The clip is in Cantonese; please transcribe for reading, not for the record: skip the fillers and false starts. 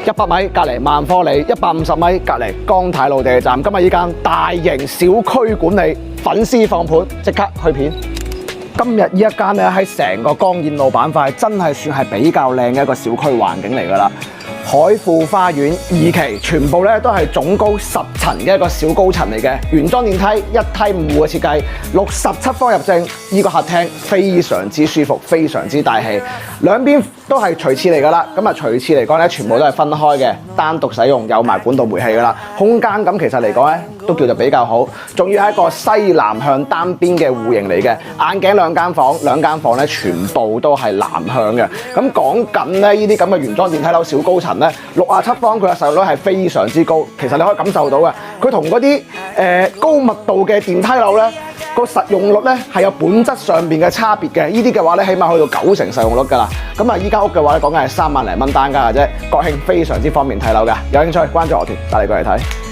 100米隔離萬科里，150米隔離江太路地鐵站。今日呢間大型小區管理粉絲放盤，即刻去片。今日呢一間咧喺成個江燕路板塊，真係算係比較靚嘅一個小區環境嚟㗎啦。海富花園2期全部咧都係總高10層嘅一個小高層嚟嘅，原裝電梯1梯5戶嘅設計，67方入正，呢個客廳非常之舒服，非常之大氣，兩邊都係隨廁嚟㗎啦。咁啊隨廁嚟講咧，全部都係分開嘅，單獨使用，有埋管道煤氣㗎啦。空間感其實嚟講咧都叫做比較好，仲要係一個西南向單邊嘅戶型嚟嘅，眼鏡兩間房咧全部都係南向嘅。咁講緊咧呢啲咁嘅原裝電梯樓小高層咧，67方佢嘅實用率係非常之高，其實你可以感受到嘅，佢同嗰啲高密度嘅電梯樓咧個實用率咧係有本質上邊嘅差別嘅，呢啲嘅話咧起碼去到90%實用率㗎啦。咁啊依間屋嘅話咧講緊係3萬零蚊單價嘅啫，國慶非常之方便睇樓㗎，有興趣關注我團帶你過嚟睇。